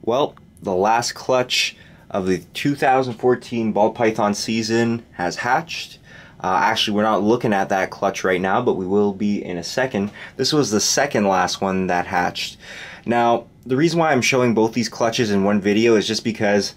Well, the last clutch of the 2014 ball python season has hatched. Actually, we're not looking at that clutch right now, but we will be in a second. This was the second last one that hatched. Now, the reason why I'm showing both these clutches in one video is just because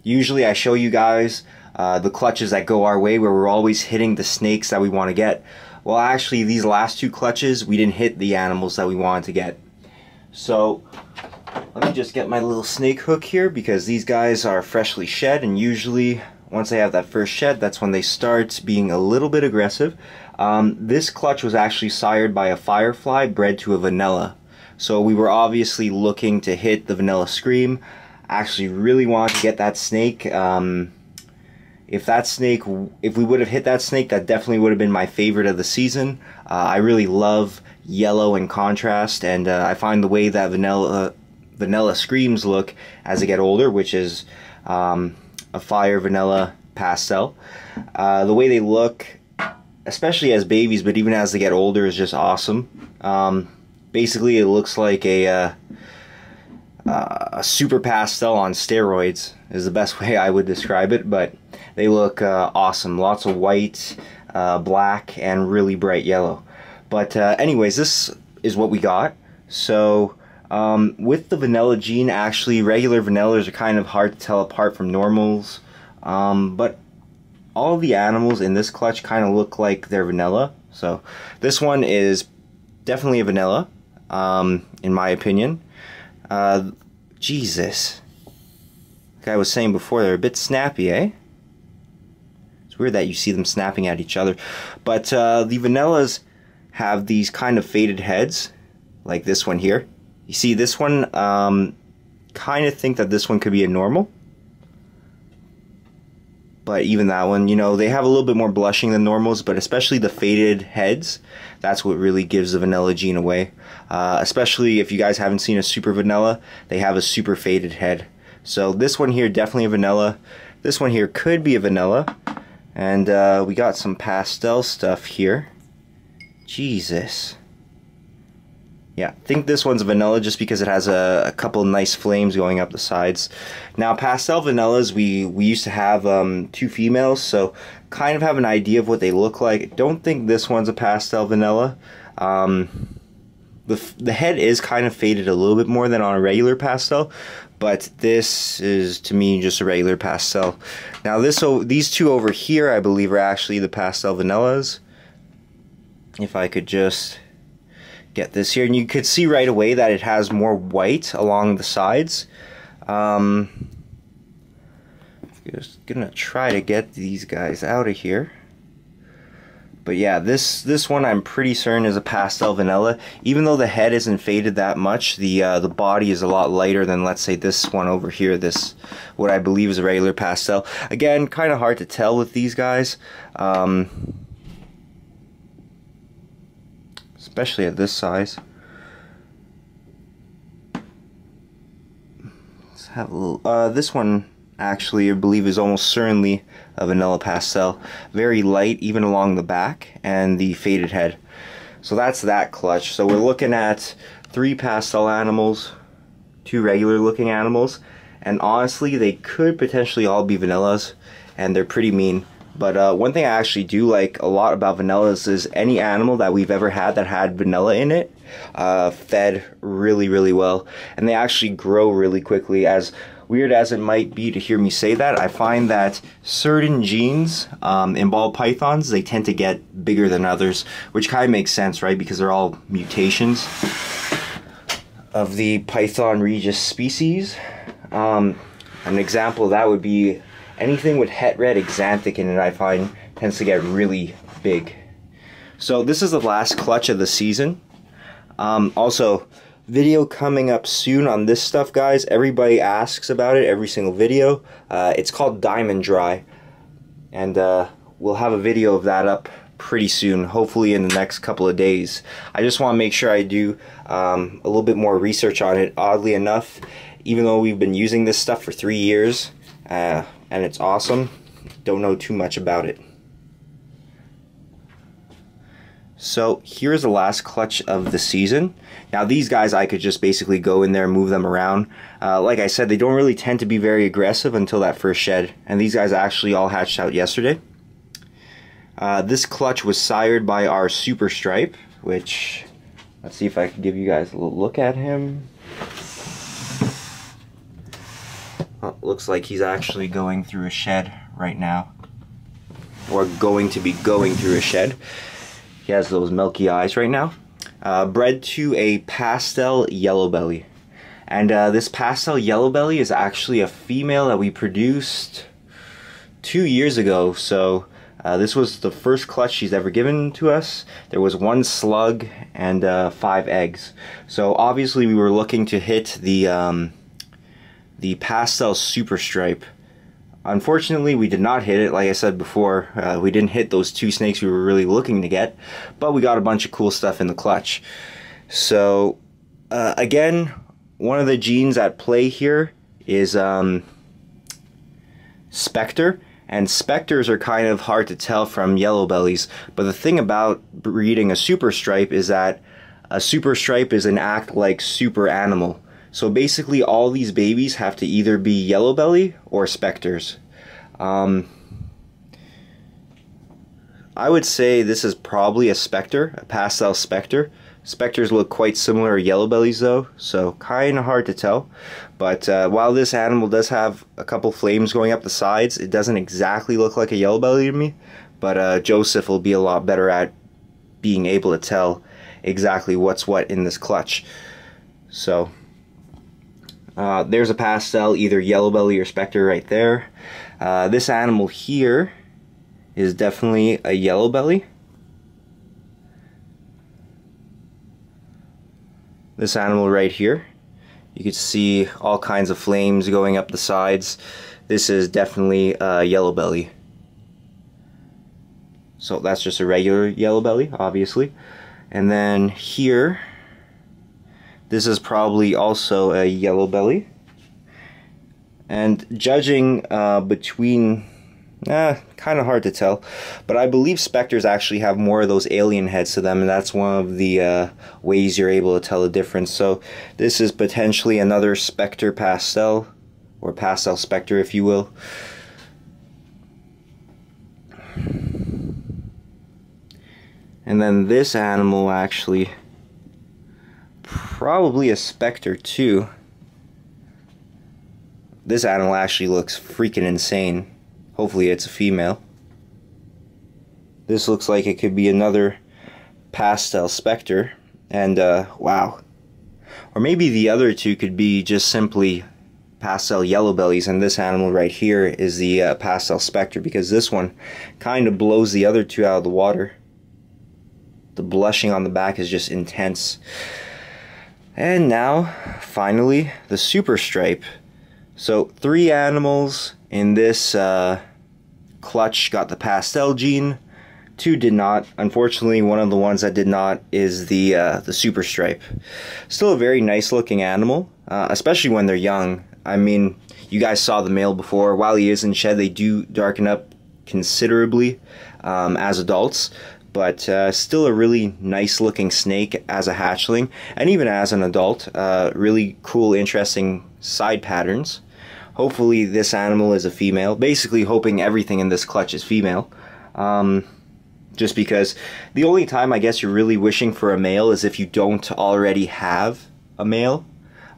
usually I show you guys the clutches that go our way, where we're always hitting the snakes that we want to get. Well, actually, these last two clutches, we didn't hit the animals that we wanted to get. So let me just get my little snake hook here, because these guys are freshly shed, and usually once they have that first shed, that's when they start being a little bit aggressive. This clutch was actually sired by a firefly bred to a vanilla. So we were obviously looking to hit the vanilla scream. Actually really wanted to get that snake. If we would have hit that snake, that definitely would have been my favorite of the season. I really love yellow in contrast, and I find the way that vanilla screams look as they get older, which is a fire vanilla pastel. The way they look, especially as babies, but even as they get older, is just awesome. Basically, it looks like a super pastel on steroids is the best way I would describe it, but they look awesome. Lots of white, black, and really bright yellow. But anyways, this is what we got. So with the vanilla gene, actually regular vanillas are kind of hard to tell apart from normals, but all the animals in this clutch kind of look like they're vanilla. So this one is definitely a vanilla, in my opinion. Jesus, like I was saying before, they're a bit snappy, eh? It's weird that you see them snapping at each other. But the vanillas have these kind of faded heads, like this one here. You see this one, kind of think that this one could be a normal. But even that one, you know, they have a little bit more blushing than normals, but especially the faded heads, that's what really gives the vanilla gene away. Especially if you guys haven't seen a super vanilla, they have a super faded head. So this one here, definitely a vanilla. This one here could be a vanilla. And we got some pastel stuff here. Jesus. Yeah, I think this one's a vanilla just because it has a couple nice flames going up the sides. Now, pastel vanillas, we used to have two females, so kind of have an idea of what they look like. I don't think this one's a pastel vanilla. The head is kind of faded a little bit more than on a regular pastel, but this is, to me, just a regular pastel. Now, these two over here, I believe, are actually the pastel vanillas. If I could just get this here, and you could see right away that it has more white along the sides. Just gonna try to get these guys out of here. But yeah, this one I'm pretty certain is a pastel vanilla. Even though the head isn't faded that much, the body is a lot lighter than, let's say, this one over here. This, what I believe is a regular pastel. Again, kind of hard to tell with these guys. Especially at this size. Let's have a little. This one actually, I believe, is almost certainly a vanilla pastel. Very light, even along the back and the faded head. So that's that clutch. So we're looking at 3 pastel animals, 2 regular looking animals, and honestly, they could potentially all be vanillas, and they're pretty mean. But one thing I actually do like a lot about vanillas is any animal that we've ever had that had vanilla in it fed really, really well. And they actually grow really quickly. As weird as it might be to hear me say that, I find that certain genes in ball pythons, they tend to get bigger than others, which kind of makes sense, right? Because they're all mutations of the Python regius species. An example of that would be anything with het red axanthic in it, I find, tends to get really big. So this is the last clutch of the season. Also, video coming up soon on this stuff, guys. Everybody asks about it every single video. It's called Diamond Dry, and we'll have a video of that up pretty soon, hopefully in the next couple of days. I just want to make sure I do a little bit more research on it. Oddly enough, even though we've been using this stuff for 3 years, and it's awesome, don't know too much about it. So here's the last clutch of the season. Now these guys, I could just basically go in there and move them around. Like I said, they don't really tend to be very aggressive until that first shed. And these guys actually all hatched out yesterday. This clutch was sired by our Super Stripe, which, let's see if I can give you guys a little look at him. Well, looks like he's actually going through a shed right now. Or going to be going through a shed. He has those milky eyes right now. Bred to a pastel yellow belly. And this pastel yellow belly is actually a female that we produced 2 years ago. So this was the first clutch she's ever given to us. There was 1 slug and 5 eggs. So obviously we were looking to hit the pastel Super Stripe. Unfortunately, we did not hit it. Like I said before, we didn't hit those 2 snakes we were really looking to get, but we got a bunch of cool stuff in the clutch. So, again, one of the genes at play here is Spectre, and Spectres are kind of hard to tell from yellow bellies, but the thing about breeding a Super Stripe is that a Super Stripe is an act-like super animal. So basically all these babies have to either be yellow belly or Spectres. I would say this is probably a Spectre, a pastel Spectre. Spectres look quite similar to yellow bellies though, so kind of hard to tell. But while this animal does have a couple flames going up the sides, it doesn't exactly look like a yellow belly to me. But Joseph will be a lot better at being able to tell exactly what's what in this clutch. So there's a pastel, either yellow belly or Spectre right there. This animal here is definitely a yellow belly. This animal right here, you can see all kinds of flames going up the sides. This is definitely a yellow belly. So that's just a regular yellow belly, obviously. And then here, this is probably also a yellow belly. And judging between, kind of hard to tell, but I believe Spectres actually have more of those alien heads to them, and that's one of the ways you're able to tell the difference. So this is potentially another Spectre pastel, or pastel Spectre if you will. And then this animal actually, probably a Spectre too. This animal actually looks freaking insane. Hopefully it's a female. This looks like it could be another pastel Spectre. And wow. Or maybe the other two could be just simply pastel yellow bellies, and this animal right here is the pastel Spectre, because this one kind of blows the other two out of the water. The blushing on the back is just intense. And now, finally, the Super Stripe. So 3 animals in this clutch got the pastel gene. 2 did not. Unfortunately, one of the ones that did not is the Super Stripe. Still a very nice looking animal, especially when they're young. I mean, you guys saw the male before. While he is in shed, they do darken up considerably as adults. But still a really nice looking snake as a hatchling, and even as an adult. Really cool, interesting side patterns. Hopefully this animal is a female. Basically hoping everything in this clutch is female. Just because the only time I guess you're really wishing for a male is if you don't already have a male.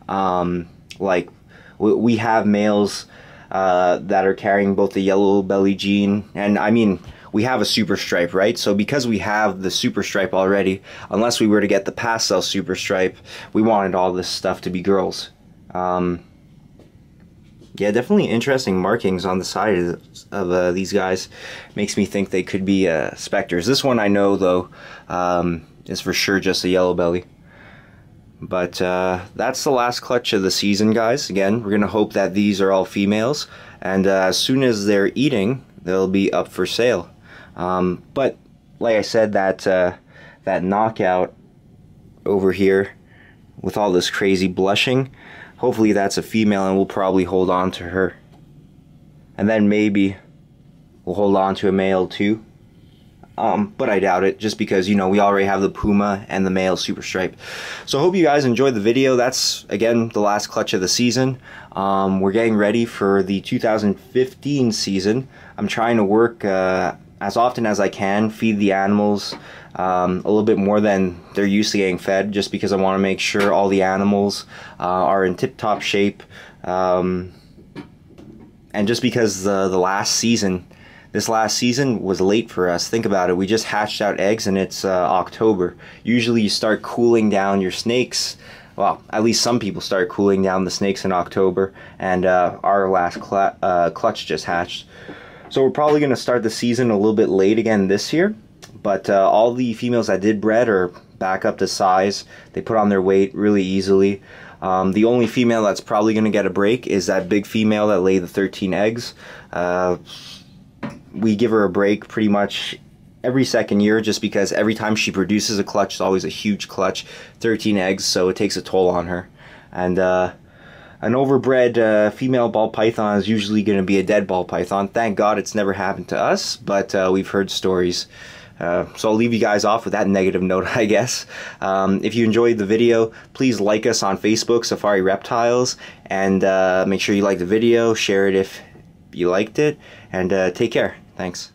Like we have males that are carrying both the yellow belly gene, and I mean, we have a Super Stripe, right? So because we have the Super Stripe already, unless we were to get the pastel Super Stripe, we wanted all this stuff to be girls. Yeah, definitely interesting markings on the side of these guys. Makes me think they could be Spectres. This one I know, though, is for sure just a yellow belly. But that's the last clutch of the season, guys. Again, we're going to hope that these are all females. And as soon as they're eating, they'll be up for sale. But like I said, that knockout over here with all this crazy blushing, hopefully that's a female, and we'll probably hold on to her. And then maybe we'll hold on to a male too. but I doubt it, just because, you know, we already have the Puma and the male Super Stripe. So I hope you guys enjoyed the video. That's, again, the last clutch of the season. We're getting ready for the 2015 season. I'm trying to work as often as I can, feed the animals a little bit more than they're used to getting fed, just because I want to make sure all the animals are in tip-top shape, and just because this last season was late for us. Think about it, we just hatched out eggs and it's October. Usually you start cooling down your snakes, well, at least some people start cooling down the snakes in October, and our last clutch just hatched. So we're probably going to start the season a little bit late again this year, but all the females that did bred are back up to size. They put on their weight really easily. The only female that's probably going to get a break is that big female that laid the 13 eggs. We give her a break pretty much every second year, just because every time she produces a clutch, it's always a huge clutch, 13 eggs, so it takes a toll on her. And an overbred female ball python is usually going to be a dead ball python. Thank God it's never happened to us, but we've heard stories. So I'll leave you guys off with that negative note, I guess. If you enjoyed the video, please like us on Facebook, Safari Reptiles, and make sure you like the video, share it if you liked it, and take care. Thanks.